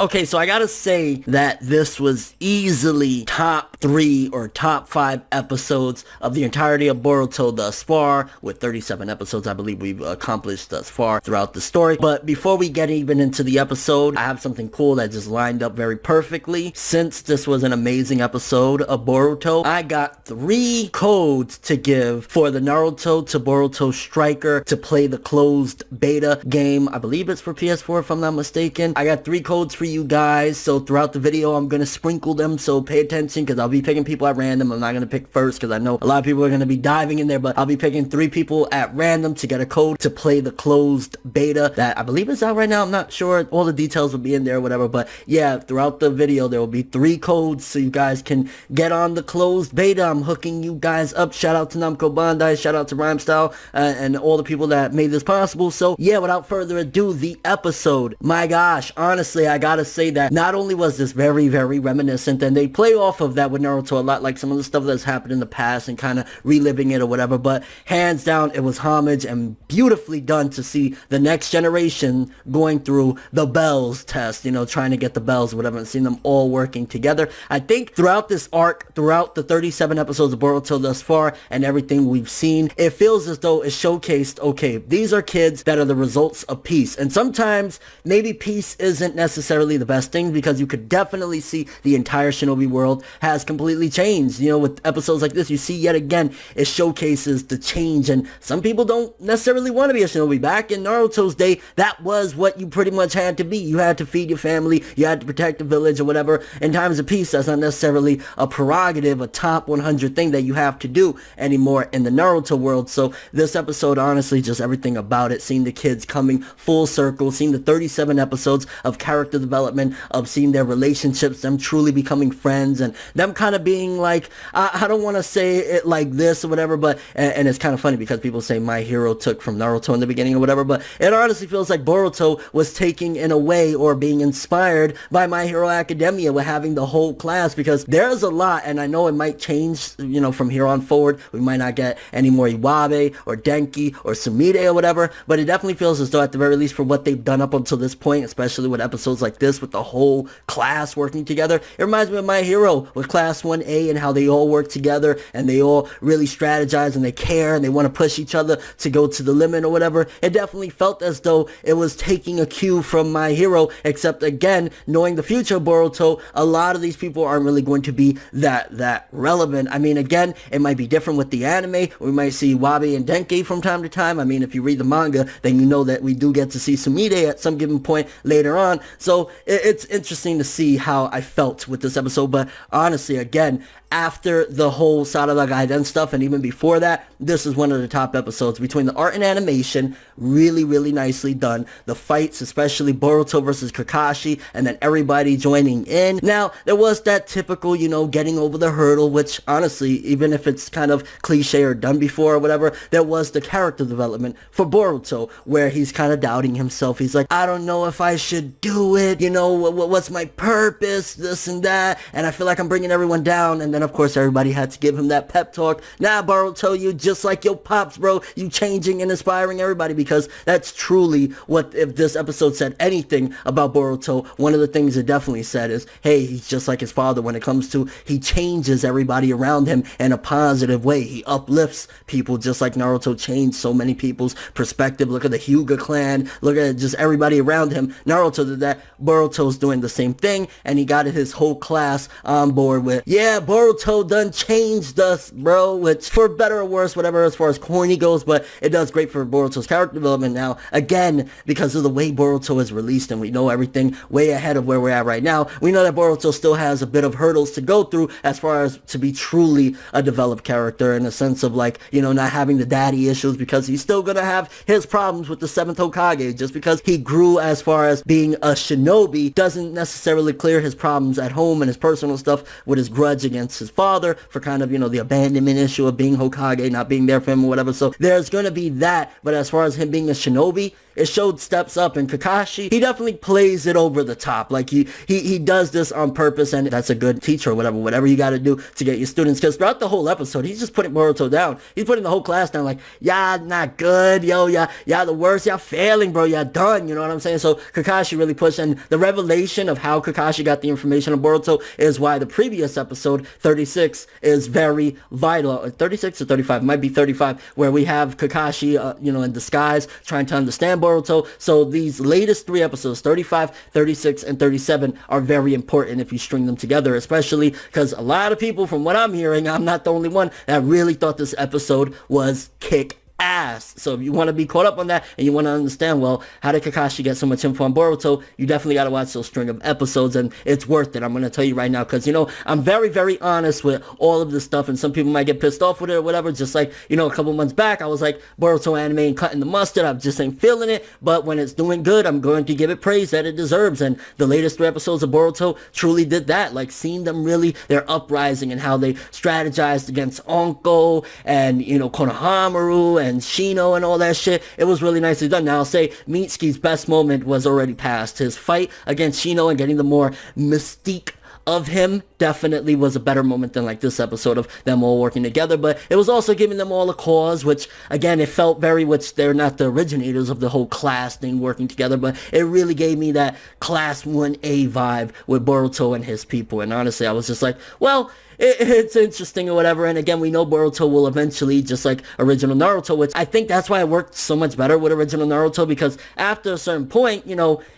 Okay, so I gotta say that this was easily top 3 or top 5 episodes of the entirety of Boruto thus far, with 37 episodes I believe we've accomplished thus far throughout the story. But before we get even into the episode, I have something cool that just lined up very perfectly. Since this was an amazing episode of Boruto, I got 3 codes to give for the Naruto to Boruto Striker to play the closed beta game. I believe it's for PS4 if I'm not mistaken. I got 3 codes for you guys, so throughout the video I'm gonna sprinkle them, so pay attention because I'll be picking people at random. I'm not gonna pick first because I know a lot of people are gonna be diving in there, but I'll be picking 3 people at random to get a code to play the closed beta that I believe is out right now. I'm not sure, all the details will be in there or whatever, but yeah, throughout the video there will be 3 codes so you guys can get on the closed beta. I'm hooking you guys up. Shout out to Namco Bandai, shout out to Rhymestyle, and all the people that made this possible. So yeah, without further ado, the episode. My gosh, honestly, I gotta say that not only was this very, very reminiscent, and they play off of that with Naruto a lot, like some of the stuff that's happened in the past and kind of reliving it or whatever, but hands down, it was homage and beautifully done to see the next generation going through the bells test, you know, trying to get the bells or whatever, and seeing them all working together. I think throughout this arc, throughout the 37 episodes of Boruto thus far, and everything we've seen, it feels as though it showcased, okay, these are kids that are the results of peace, and sometimes maybe peace isn't necessarily the best thing, because you could definitely see the entire shinobi world has completely changed. You know, with episodes like this, you see yet again, it showcases the change, and some people don't necessarily want to be a shinobi. Back in Naruto's day, that was what you pretty much had to be. You had to feed your family, you had to protect the village or whatever. In times of peace, that's not necessarily a prerogative, a top 100 thing that you have to do anymore in the Naruto world. So this episode, honestly, just everything about it, seeing the kids coming full circle, seeing the 37 episodes of character development, of seeing their relationships, them truly becoming friends, and them kind of being like, I don't want to say it like this or whatever, but, and it's kind of funny because people say My Hero took from Naruto in the beginning or whatever, but it honestly feels like Boruto was taking in a way, or being inspired by My Hero Academia with having the whole class, because there's a lot, and I know it might change, you know, from here on forward. We might not get any more Iwabe or Denki or Sumide or whatever, but it definitely feels as though at the very least for what they've done up until this point, especially with episodes like this with the whole class working together, it reminds me of My Hero with Class 1A and how they all work together and they all really strategize and they care and they want to push each other to go to the limit or whatever. It definitely felt as though it was taking a cue from My Hero, except again, knowing the future of Boruto, a lot of these people aren't really going to be that relevant. I mean, again, it might be different with the anime. We might see Wabi and Denki from time to time. I mean, if you read the manga, then you know that we do get to see Sumide at some given point later on. So it's interesting to see how I felt with this episode. But honestly, again, after the whole Sarada Gaiden stuff, and even before that, this is one of the top episodes. Between the art and animation, really, really nicely done. The fights, especially Boruto versus Kakashi, and then everybody joining in. Now, there was that typical, you know, getting over the hurdle, which honestly, even if it's kind of cliche or done before or whatever, there was the character development for Boruto, where he's kind of doubting himself. He's like, I don't know if I should do it, you know, what's my purpose, this and that, and I feel like I'm bringing everyone down. And then of course everybody had to give him that pep talk. Nah, Boruto, you just like your pops, bro. You changing and inspiring everybody, because that's truly what, if this episode said anything about Boruto, one of the things it definitely said is, hey, he's just like his father when it comes to, he changes everybody around him in a positive way. He uplifts people just like Naruto changed so many people's perspective. Look at the Hyuga clan, look at just everybody around him. Naruto did that. Boruto's doing the same thing, and he got his whole class on board with, yeah, Boruto done changed us, bro, which for better or worse, whatever, as far as corny goes, but it does great for Boruto's character development now, again, because of the way Boruto is released, and we know everything way ahead of where we're at right now. We know that Boruto still has a bit of hurdles to go through as far as to be truly a developed character, in a sense of like, you know, not having the daddy issues, because he's still gonna have his problems with the 7th Hokage. Just because he grew as far as being a shinobi doesn't necessarily clear his problems at home and his personal stuff with his grudge against his father for kind of, you know, the abandonment issue of being Hokage, not being there for him or whatever. So there's gonna be that, but as far as him being a shinobi, it showed steps up. And Kakashi, he definitely plays it over the top. Like he does this on purpose, and that's a good teacher or whatever you got to do to get your students. Because throughout the whole episode, he's just putting Boruto down. He's putting the whole class down. Like, y'all not good, yo, y'all the worst, y'all failing, bro, y'all done. You know what I'm saying? So Kakashi really pushed, and the revelation of how Kakashi got the information on Boruto is why the previous episode, 36, is very vital. 36 or 35, might be 35, where we have Kakashi, in disguise, trying to understand Boruto. So these latest 3 episodes, 35, 36, and 37, are very important if you string them together, especially because a lot of people, from what I'm hearing, I'm not the only one, that really thought this episode was kick ass. So if you want to be caught up on that and you want to understand, well, how did Kakashi get so much info on Boruto, you definitely got to watch those string of episodes, and it's worth it. I'm going to tell you right now, because, I'm very, very honest with all of this stuff, and some people might get pissed off with it or whatever. Just like, a couple months back, I was like, Boruto anime ain't cutting the mustard. I just ain't feeling it, but when it's doing good, I'm going to give it praise that it deserves, and the latest 3 episodes of Boruto truly did that. Like, seeing them really, their uprising and how they strategized against Onko and, Konohamaru and Shino and all that shit. It was really nicely done. Now, I'll say Mitsuki's best moment was already past. His fight against Shino and getting the more mystique of him definitely was a better moment than like this episode of them all working together, but it was also giving them all a cause, which again, it felt which they're not the originators of the whole class thing working together, but it really gave me that class 1A vibe with Boruto and his people. And honestly, I was just like, well, it's interesting or whatever. And again, we know Boruto will eventually, just like original Naruto, which I think that's why it worked so much better with original Naruto, because after a certain point,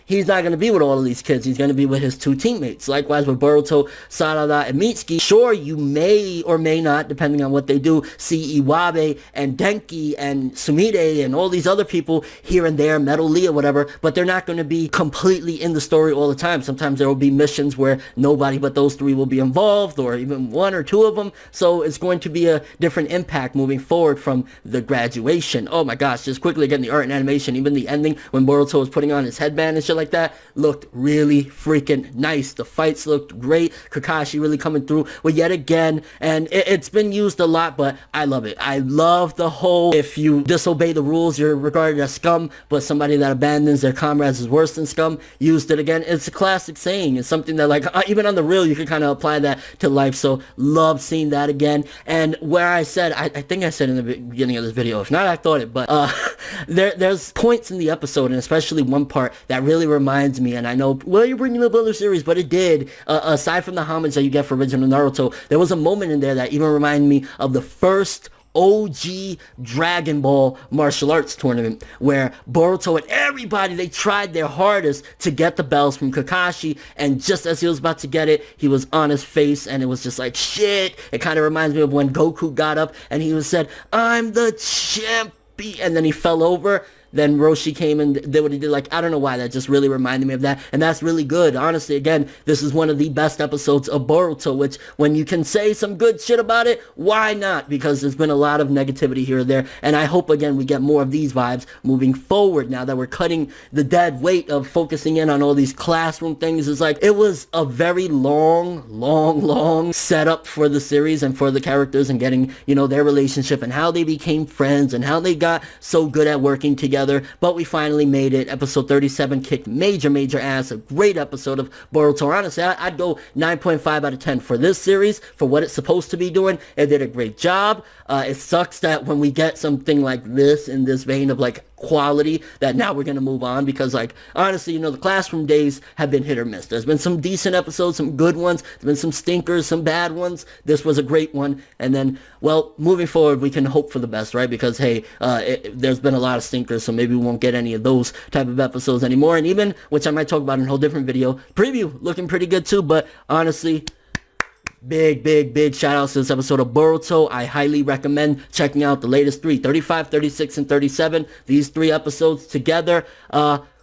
he's not going to be with all of these kids. He's going to be with his 2 teammates. Likewise with Boruto, Sarada, and Mitsuki. Sure, you may or may not, depending on what they do, see Iwabe and Denki and Sumide and all these other people here and there, Metal Lee or whatever, but they're not going to be completely in the story all the time. Sometimes there will be missions where nobody but those 3 will be involved, or even 1 or 2 of them. So it's going to be a different impact moving forward from the graduation. Oh my gosh, just quickly again, the art and animation, even the ending when Boruto was putting on his headband and shit like that, looked really freaking nice. The fights looked great. Kakashi really coming through with yet again, and it's been used a lot, but I love it. I love the whole, if you disobey the rules, you're regarded as scum, but somebody that abandons their comrades is worse than scum. Used it again. It's a classic saying. It's something that, like, even on the real, you can kind of apply that to life. So love seeing that again. And where I said, I think I said in the beginning of this video, if not, I thought it, but there's points in the episode, and especially one part that really reminds me, and I know, well, you're bringing up other series, but it did, aside from the homage that you get for original Naruto, there was a moment in there that even reminded me of the first OG Dragon Ball martial arts tournament, where Boruto and everybody, they tried their hardest to get the bells from Kakashi, and just as he was about to get it, he was on his face, and it was just like, shit. It kind of reminds me of when Goku got up and he was said, I'm the champion, and then he fell over. Then Roshi came and did what he did. Like, I don't know why, that just really reminded me of that. And that's really good. Honestly, again, this is one of the best episodes of Boruto, which when you can say some good shit about it, why not? Because there's been a lot of negativity here or there. And I hope, again, we get more of these vibes moving forward now that we're cutting the dead weight of focusing in on all these classroom things. It's like, it was a very long setup for the series and for the characters, and getting, their relationship and how they became friends and how they got so good at working together. But we finally made it. Episode 37 kicked major ass. A great episode of Boruto. Honestly, I'd go 9.5 out of 10 for this series, for what it's supposed to be doing. It did a great job. It sucks that when we get something like this, in this vein of like quality, that now we're gonna move on, because like, honestly, the classroom days have been hit or miss. There's been some decent episodes, some good ones, there's been some stinkers, some bad ones. This was a great one. And then, well, moving forward, we can hope for the best, right? Because hey, there's been a lot of stinkers, so maybe we won't get any of those type of episodes anymore. And even, which I might talk about in a whole different video, preview looking pretty good too. But honestly, big shout outs to this episode of Boruto. I highly recommend checking out the latest 3, 35, 36, and 37. These 3 episodes together,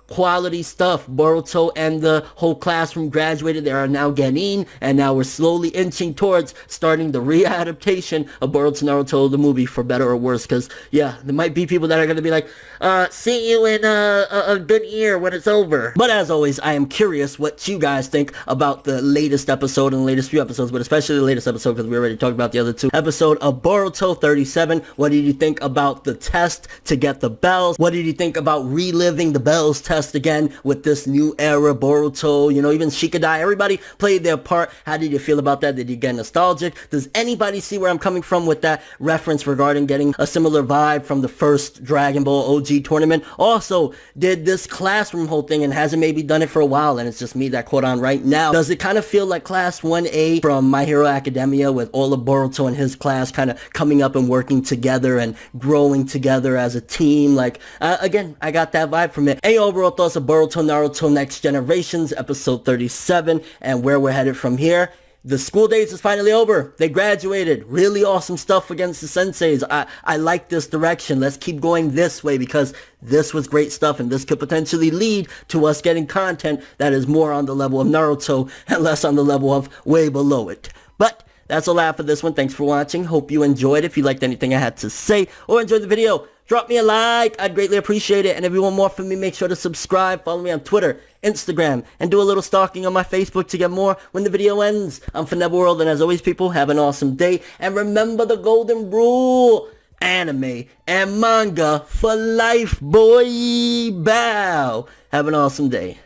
quality stuff. Boruto and the whole classroom graduated. They are now Genin, and now we're slowly inching towards starting the readaptation of Boruto Naruto, the movie, for better or worse. Because, yeah, there might be people that are going to be like, see you in a good year when it's over. But as always, I am curious what you guys think about the latest episode and the latest few episodes, but especially the latest episode, because we already talked about the other 2. Episode of Boruto 37. What did you think about the test to get the bells? What did you think about reliving the bells test test again with this new era Boruto, you know, even Shikadai, everybody played their part. How did you feel about that? Did you get nostalgic? Does anybody see where I'm coming from with that reference regarding getting a similar vibe from the first Dragon Ball OG tournament? Also, did this classroom whole thing and hasn't maybe done it for a while and it's just me that caught on right now? Does it kind of feel like Class 1A from My Hero Academia with all of Boruto and his class kind of coming up and working together and growing together as a team? Like, again, I got that vibe from it. Any overall thoughts of Boruto Naruto Next Generations, episode 37, and where we're headed from here? The school days is finally over. They graduated. Really awesome stuff against the senseis. I like this direction. Let's keep going this way because this was great stuff and this could potentially lead to us getting content that is more on the level of Naruto and less on the level of way below it. But that's all I have for this one. Thanks for watching. Hope you enjoyed. If you liked anything I had to say or enjoyed the video, drop me a like. I'd greatly appreciate it. And if you want more from me, make sure to subscribe. Follow me on Twitter, Instagram, and do a little stalking on my Facebook to get more when the video ends. I'm ForneverWorld, and as always, people, have an awesome day. And remember the golden rule. Anime and manga for life, boy. Bow. Have an awesome day.